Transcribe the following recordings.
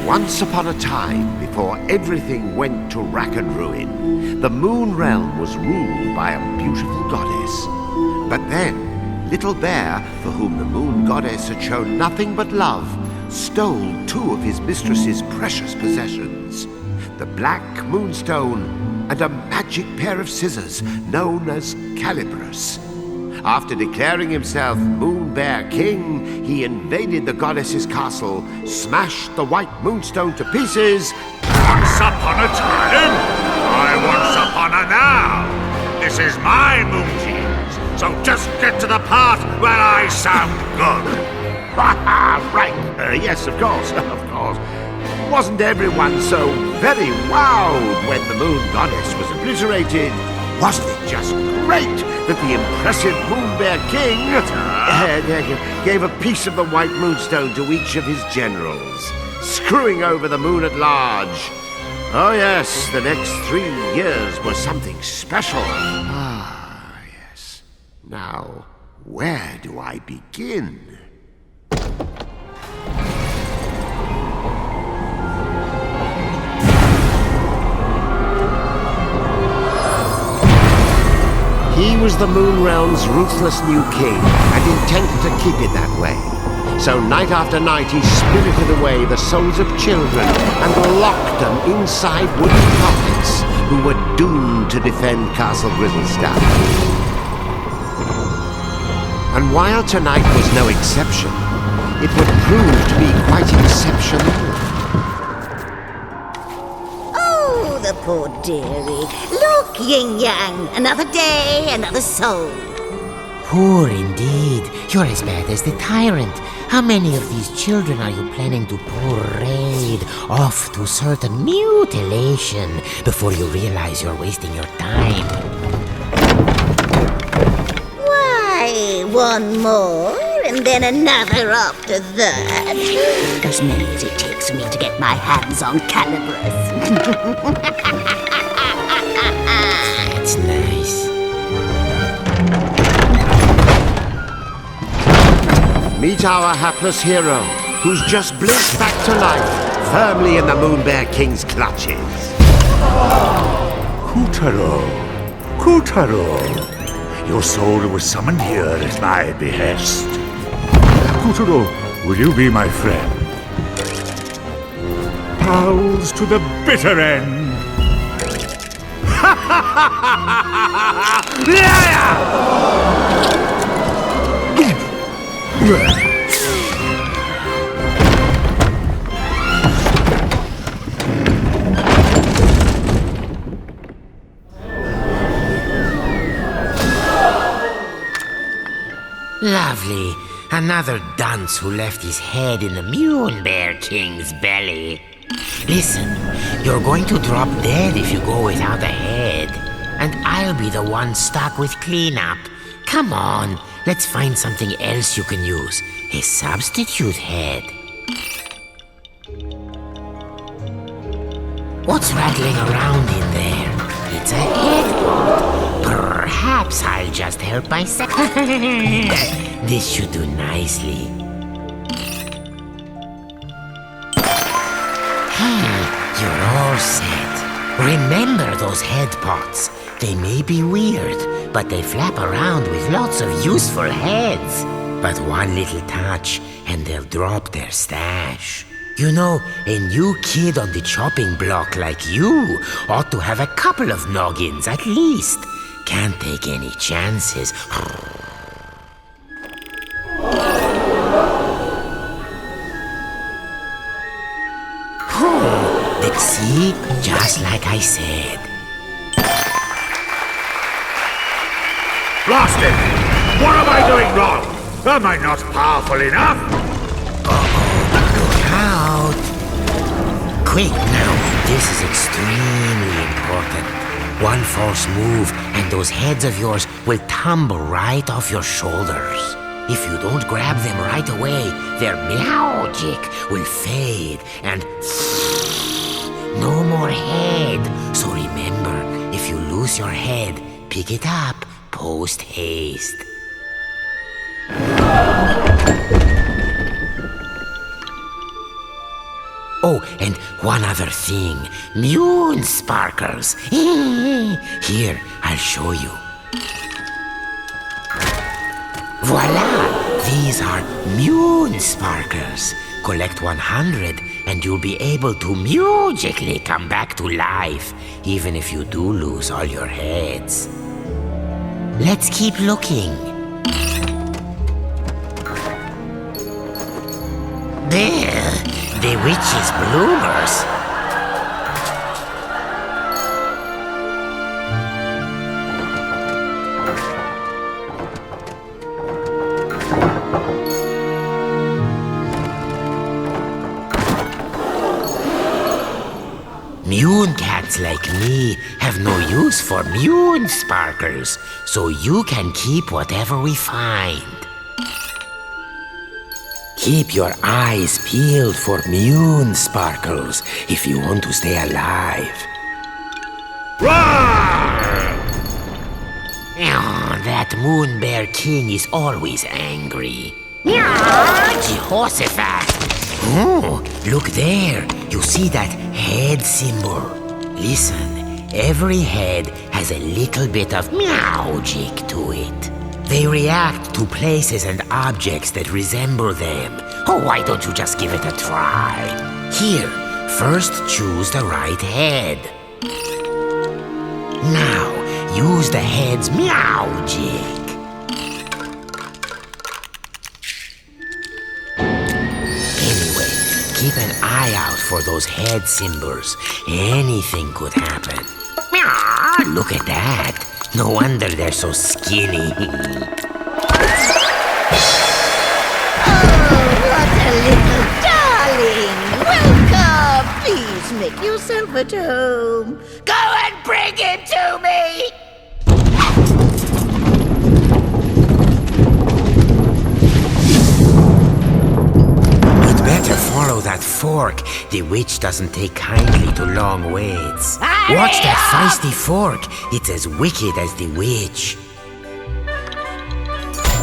Once upon a time, before everything went to rack and ruin, the Moon Realm was ruled by a beautiful goddess. But then, Little Bear, for whom the Moon Goddess had shown nothing but love, stole two of his mistress's precious possessions, the Black Moonstone and a magic pair of scissors known as Calibris. After declaring himself Moon Bear King, he invaded the goddess's castle, smashed the White Moonstone to pieces. Once upon a time, I once upon a now. This is my moon cheese, so just get to the part where I sound good. Right, yes, of course. Wasn't everyone so very wowed when the Moon Goddess was obliterated? Wasn't it just great that the impressive Moon Bear King gave a piece of the White Moonstone to each of his generals, screwing over the moon at large? Oh yes, the next 3 years was something special. Ah, yes. Now, where do I begin? He was the Moon Realm's ruthless new king, and intended to keep it that way. So night after night he spirited away the souls of children and locked them inside wooden puppets who were doomed to defend Castle Grizzlestone. And while tonight was no exception, it would prove to be quite exceptional. Oh, the poor dearie. Look, Yin-Yang, another day, another soul. Poor indeed. You're as bad as the tyrant. How many of these children are you planning to parade off to certain mutilation before you realize you're wasting your time? Why, one more, and then another after that. As many as it takes for me to get my hands on Calibris. That's nice. Meet our hapless hero, who's just blinked back to life, firmly in the Moon Bear King's clutches. Kutaro, your soul was summoned here at my behest. Kutaro, will you be my friend? Pals to the bitter end. Lovely. Another dunce who left his head in the Moon Bear King's belly. Listen, you're going to drop dead if you go without a head. And I'll be the one stuck with cleanup. Come on, let's find something else you can use. A substitute head. What's rattling around in there? It's a head. Perhaps I'll just help myself. This should do nicely. You're all set. Remember those head pots. They may be weird, but they flap around with lots of useful heads. But one little touch, and they'll drop their stash. You know, a new kid on the chopping block like you ought to have a couple of noggins at least. Can't take any chances. See? Just like I said. Blast it! What am I doing wrong? Am I not powerful enough? Look out! Quick now, this is extremely important. One false move and those heads of yours will tumble right off your shoulders. If you don't grab them right away, their magic will fade and no more head. So remember, if you lose your head, pick it up post haste. Oh, and one other thing. Moon sparkles. Here, I'll show you. Voila! These are moon sparkles. Collect 100 and you'll be able to magically come back to life, even if you do lose all your heads. Let's keep looking. There, the witch's bloomers. Moon cats like me have no use for moon sparkles, so you can keep whatever we find. Keep your eyes peeled for moon sparkles if you want to stay alive. Oh, that moon bear king is always angry. Jehoshaphat! Oh, look there. You see that head symbol? Listen, every head has a little bit of magic to it. They react to places and objects that resemble them. Oh, why don't you just give it a try? Here, first choose the right head. Now, use the head's magic. Anyway, keep an eye out for those head symbols. Anything could happen. Look at that. No wonder they're so skinny. What a little darling! Welcome! Please make yourself at home. Go and bring him to me! You'd better follow that fork. The witch doesn't take kindly to long waits. Watch that feisty fork. It's as wicked as the witch.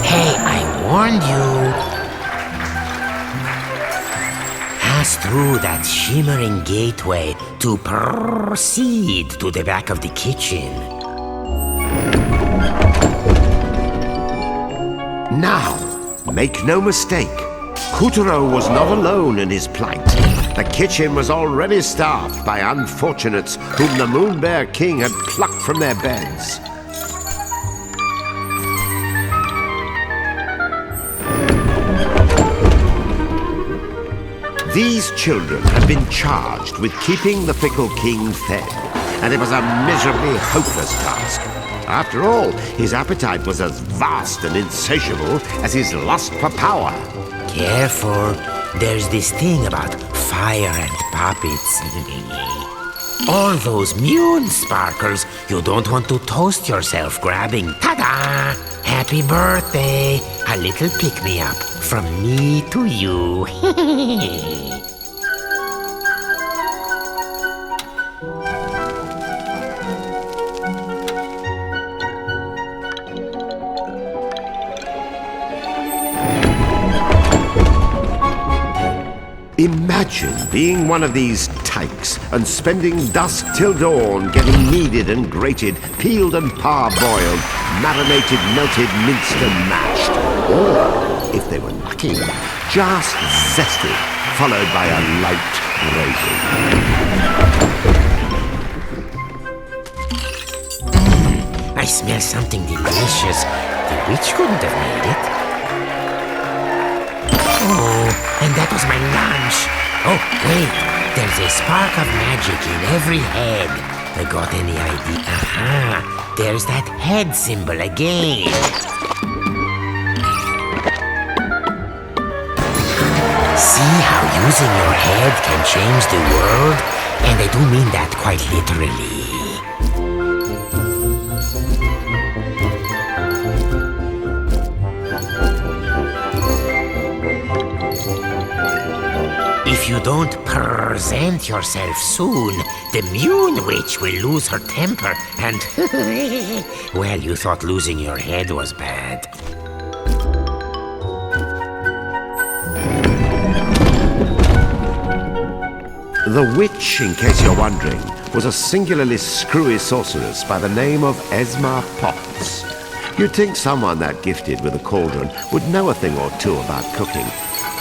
Hey, I warned you. Pass through that shimmering gateway to proceed to the back of the kitchen. Now, make no mistake, Kutaro was not alone in his plight. The kitchen was already staffed by unfortunates whom the Moon Bear King had plucked from their beds. These children had been charged with keeping the Fickle King fed, and it was a miserably hopeless task. After all, his appetite was as vast and insatiable as his lust for power. Careful, there's this thing about fire and puppets. All those moon sparkles, you don't want to toast yourself grabbing. Ta-da! Happy birthday! A little pick-me-up from me to you. Imagine being one of these tykes and spending dusk till dawn getting kneaded and grated, peeled and parboiled, marinated, melted, minced and mashed. Or, if they were lucky, just zested, followed by a light gravy. I smell something delicious. The witch couldn't have made it. Oh, and that was my lunch. Oh, wait, there's a spark of magic in every head. I got any idea? Aha, there's that head symbol again. See how using your head can change the world? And I do mean that quite literally. If you don't present yourself soon, the Moon Witch will lose her temper and... well, you thought losing your head was bad. The witch, in case you're wondering, was a singularly screwy sorceress by the name of Esma Potts. You'd think someone that gifted with a cauldron would know a thing or two about cooking,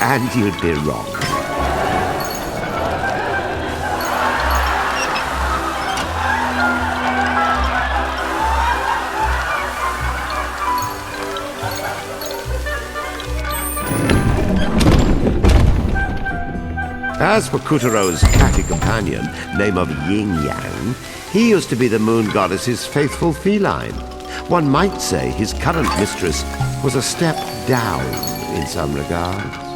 and you'd be wrong. As for Kutaro's catty companion, name of Yin Yang, he used to be the moon goddess's faithful feline. One might say his current mistress was a step down in some regards.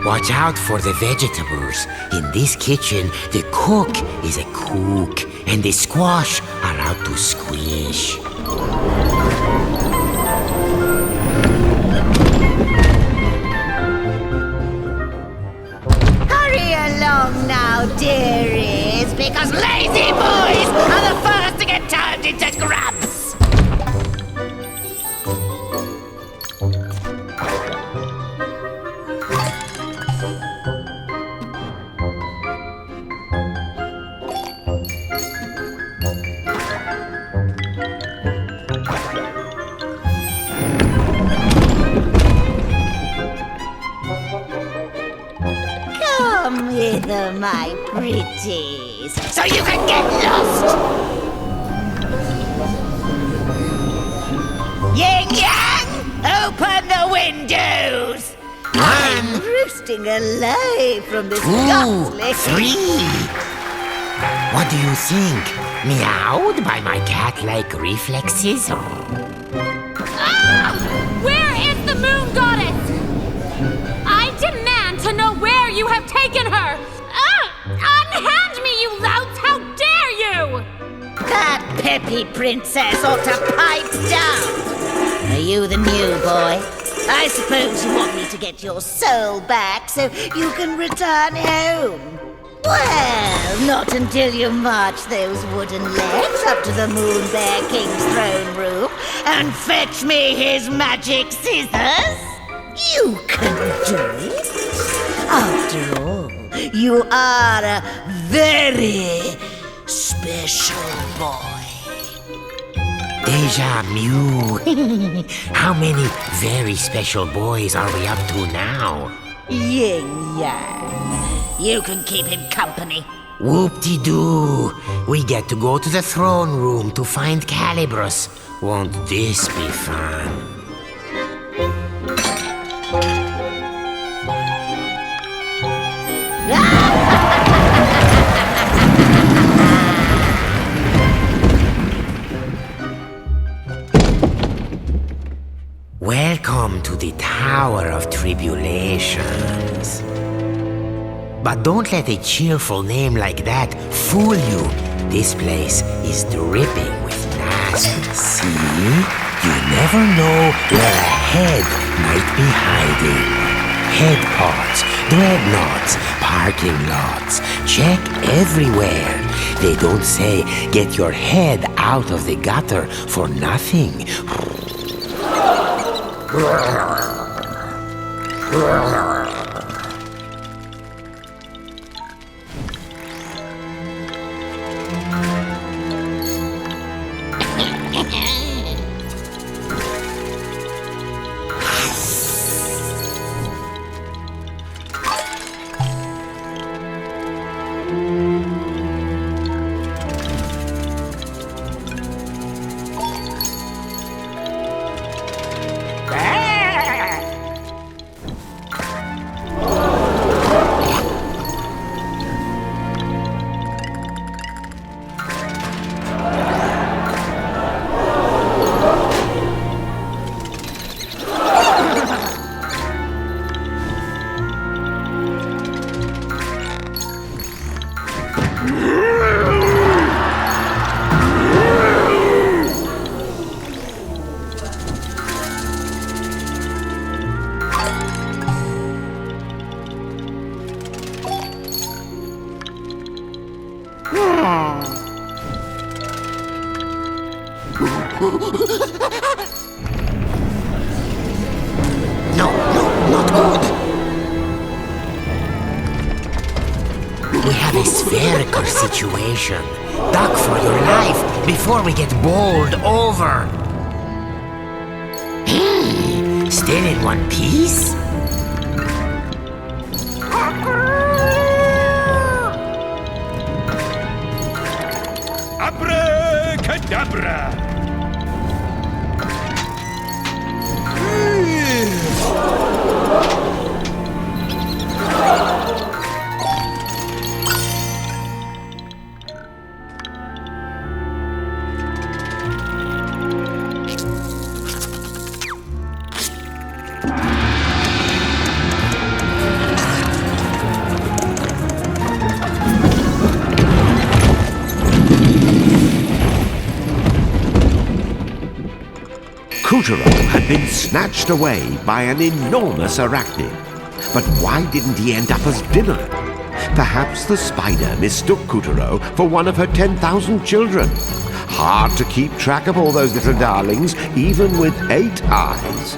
Watch out for the vegetables. In this kitchen, the cook is a cook, and the squash are out to squish. Hurry along now, dearies, because lazy boys are the first to get turned into grubs. Come hither, my pretties, so you can get lost! Yin Yang, open the windows! I'm roosting alive from this ghastly... 3. What do you think? Meowed by my cat-like reflexes? Where is the moon goddess? I demand to know where you have taken her! Unhand me, you louts! How dare you! That peppy princess ought to pipe down! Are you the new boy? I suppose you want me to get your soul back so you can return home. Well, not until you march those wooden legs up to the Moon Bear King's throne room and fetch me his magic scissors. You can do it. After all, you are a very special boy. Deja Mew. How many very special boys are we up to now? Yin Yang. You can keep him company. Whoop-de-doo. We get to go to the throne room to find Calibros. Won't this be fun? Welcome to the Tower of Tribulations. But don't let a cheerful name like that fool you. This place is dripping with nasty. See? You never know where a head might be hiding. Head pots, dreadnoughts, parking lots. Check everywhere. They don't say get your head out of the gutter for nothing. No, not good. We have a spherical situation. Duck for your life before we get bowled over. Still in one piece? Abracadabra! Kutaro had been snatched away by an enormous arachnid. But why didn't he end up as dinner? Perhaps the spider mistook Kutaro for one of her 10,000 children. Hard to keep track of all those little darlings, even with 8 eyes.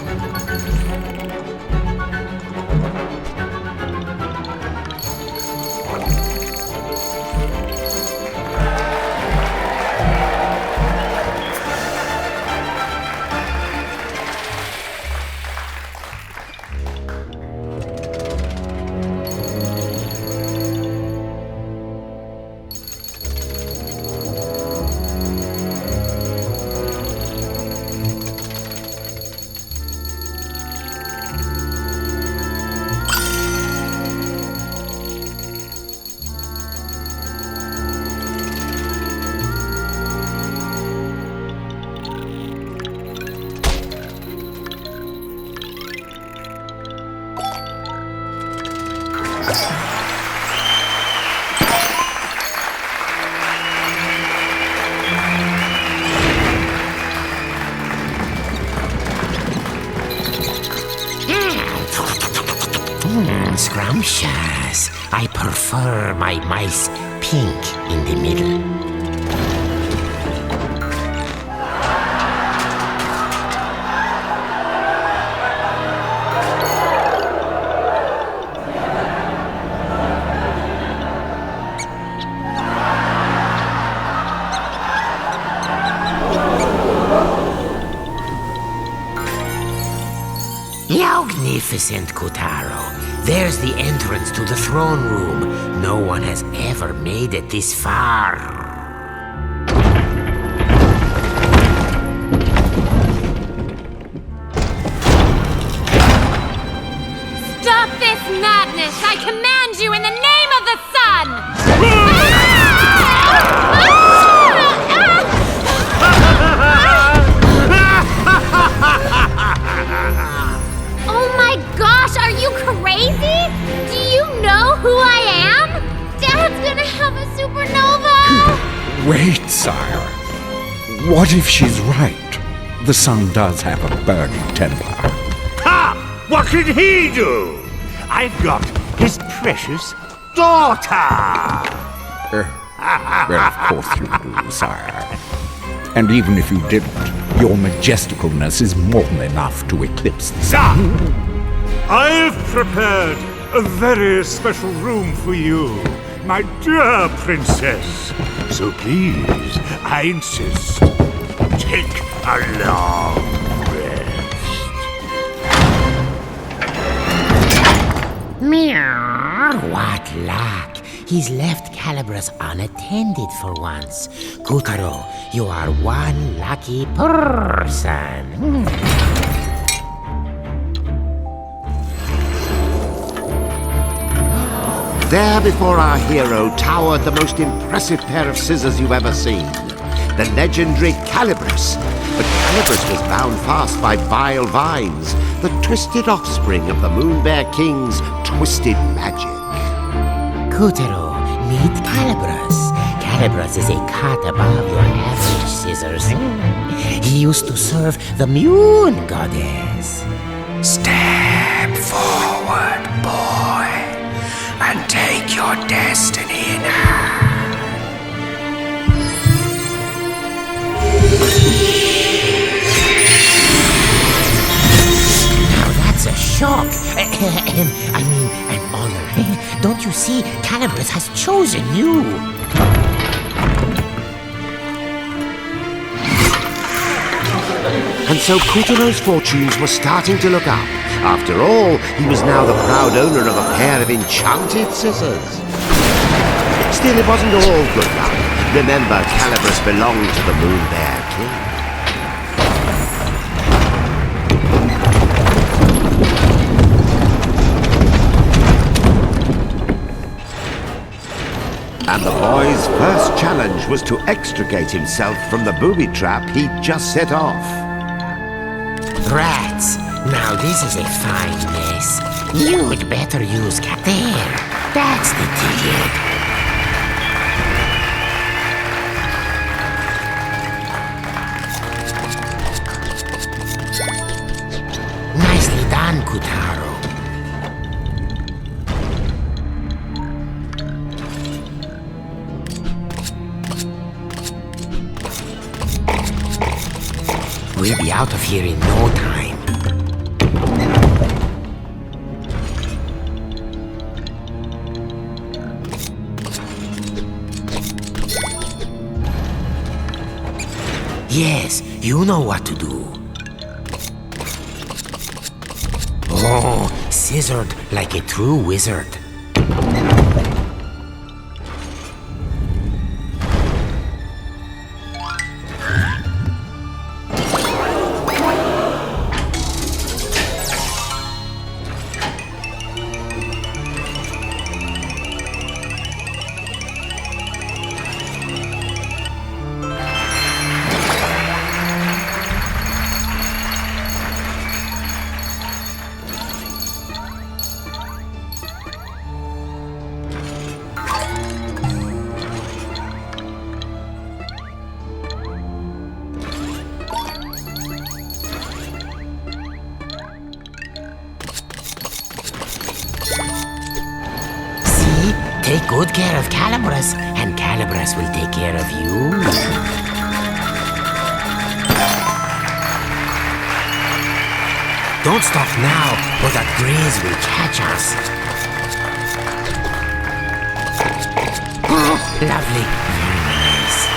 Scrumptious. I prefer my mice pink in the middle. Magnificent, Kutaro. There's the entrance to the throne room. No one has ever made it this far. Stop this madness! I command you in the name of the sun! Oh my gosh, are you crazy? Do you know who I am? Dad's gonna have a supernova! Wait, sire. What if she's right? The sun does have a burning temper. Ha! What can he do? I've got his precious daughter! Well, of course you do, sire. And even if you didn't, your majesticalness is more than enough to eclipse the sun. I've prepared a very special room for you, my dear princess. So please, I insist, take a long rest. Meow. What luck. He's left Calibras unattended for once. Kutaro, you are one lucky person. There before our hero towered the most impressive pair of scissors you've ever seen. The legendary Calibras. But Calibras was bound fast by vile vines, the twisted offspring of the Moon Bear King's twisted magic. Kutaro, meet Calibras. Calibras is a cut above your average scissors. He used to serve the Moon Goddess. Step forward, boy, and take your destiny in hand. shock. I mean, an honor. Don't you see? Calibras has chosen you. And so Kutaro's fortunes were starting to look up. After all, he was now the proud owner of a pair of enchanted scissors. Still, it wasn't all good luck. Remember, Calibras belonged to the Moon Bear King. And the boy's first challenge was to extricate himself from the booby trap he'd just set off. Rats. Now this is a fine mess. You'd better use there. That's the ticket. Nicely done, Kutaro. We'll be out of here in no time. Yes, you know what to do. Oh, scissored like a true wizard. Take good care of Calibras, and Calibras will take care of you. Don't stop now, or that graze will catch us. Oh, lovely. Very nice.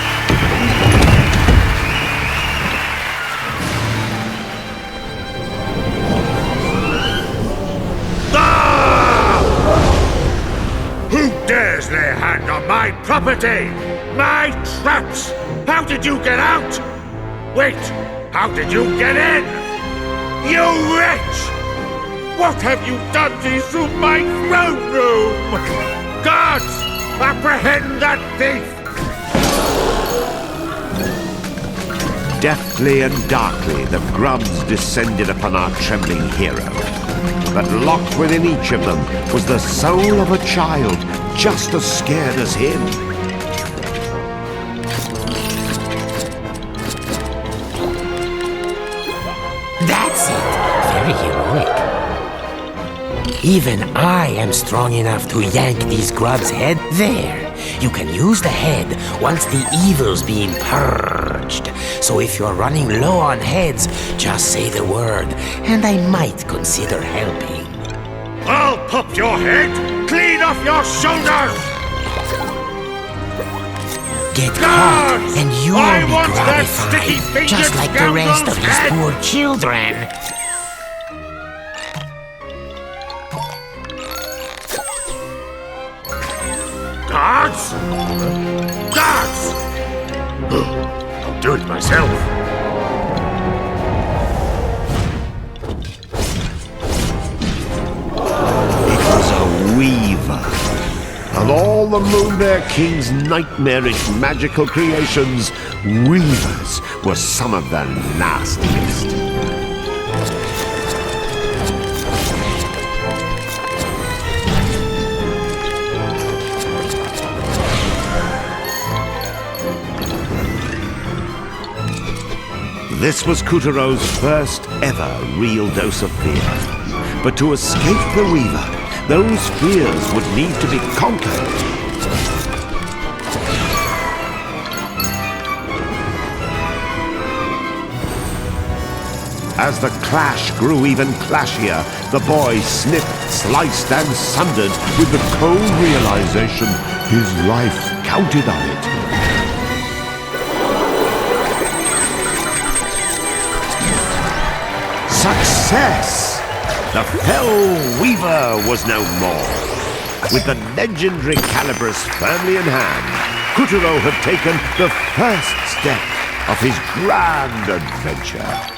Who dares lay a hand on my property? My traps! How did you get out? Wait, how did you get in? You wretch! What have you done to my throne room? Guards, apprehend that thief! Deftly and darkly, the grubs descended upon our trembling hero. But locked within each of them was the soul of a child, just as scared as him. That's it. Very heroic. Even I am strong enough to yank these grubs' head. There. You can use the head once the evil's being purged. So if you're running low on heads, just say the word, and I might consider helping. I'll pop your head clean off your shoulders! Get caught, Guards! and you'll I be want that sticky gratified, fingered just like the rest of these scoundrel's poor children. Guards? Guards! I'll do it myself. It was a weaver. Of all the Moon Bear King's nightmarish magical creations, weavers were some of the nastiest. This was Kutaro's first ever real dose of fear. But to escape the Weaver, those fears would need to be conquered. As the clash grew even clashier, the boy snipped, sliced, and sundered with the cold realization his life counted on it. Success! The Fell Weaver was no more. With the legendary Calibris firmly in hand, Kutaro had taken the first step of his grand adventure.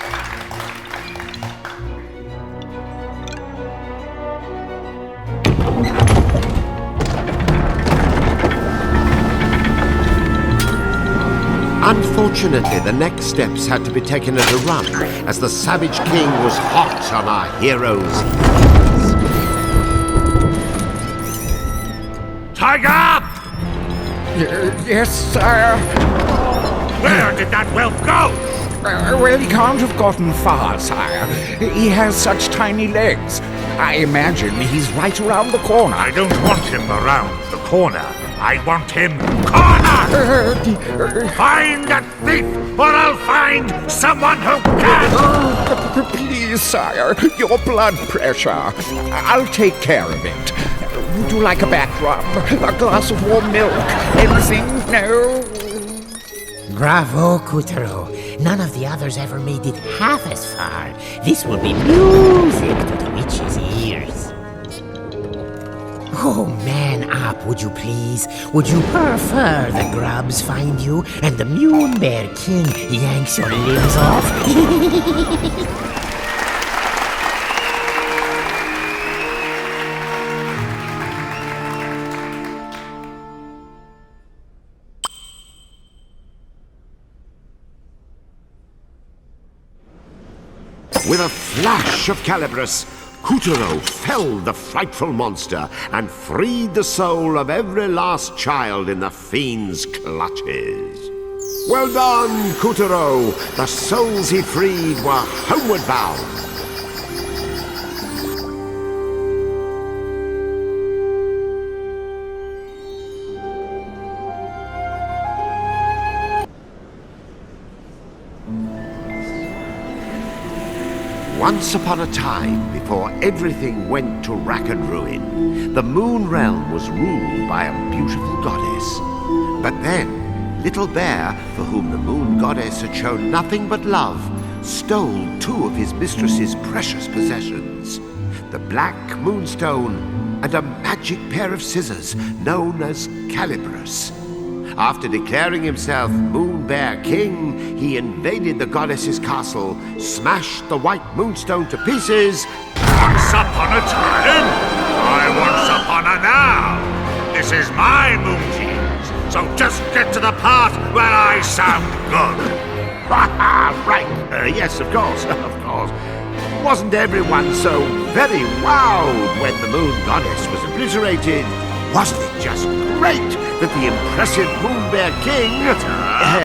Unfortunately, the next steps had to be taken at a run, as the Savage King was hot on our heroes' heels. Tiger! Yes, sire. Where did that whelp go? Well, he can't have gotten far, sire. He has such tiny legs. I imagine he's right around the corner. I don't want him around the corner. I want him cornered! Find that thief, or I'll find someone who can! Please, sire, your blood pressure. I'll take care of it. Would you like a back rub? A glass of warm milk? Anything? No? Bravo, Kutaro. None of the others ever made it half as far. This will be music to the witch's ears. Oh, man up, would you please? Would you prefer the grubs find you and the Moon Bear King yanks your limbs off? With a flash of Calibris, Kutaro felled the frightful monster and freed the soul of every last child in the fiend's clutches. Well done, Kutaro! The souls he freed were homeward bound. Once upon a time, before everything went to rack and ruin, the Moon Realm was ruled by a beautiful goddess. But then, Little Bear, for whom the Moon Goddess had shown nothing but love, stole two of his mistress's precious possessions, the Black Moonstone and a magic pair of scissors known as Calibris. After declaring himself Moon Bear King, he invaded the goddess's castle, smashed the White Moonstone to pieces. Once upon a time, I once upon a now. This is my moon cheese, so just get to the part where I sound good. Right, yes, of course. Wasn't everyone so very wowed when the Moon Goddess was obliterated? Wasn't it just great that the impressive Moon Bear King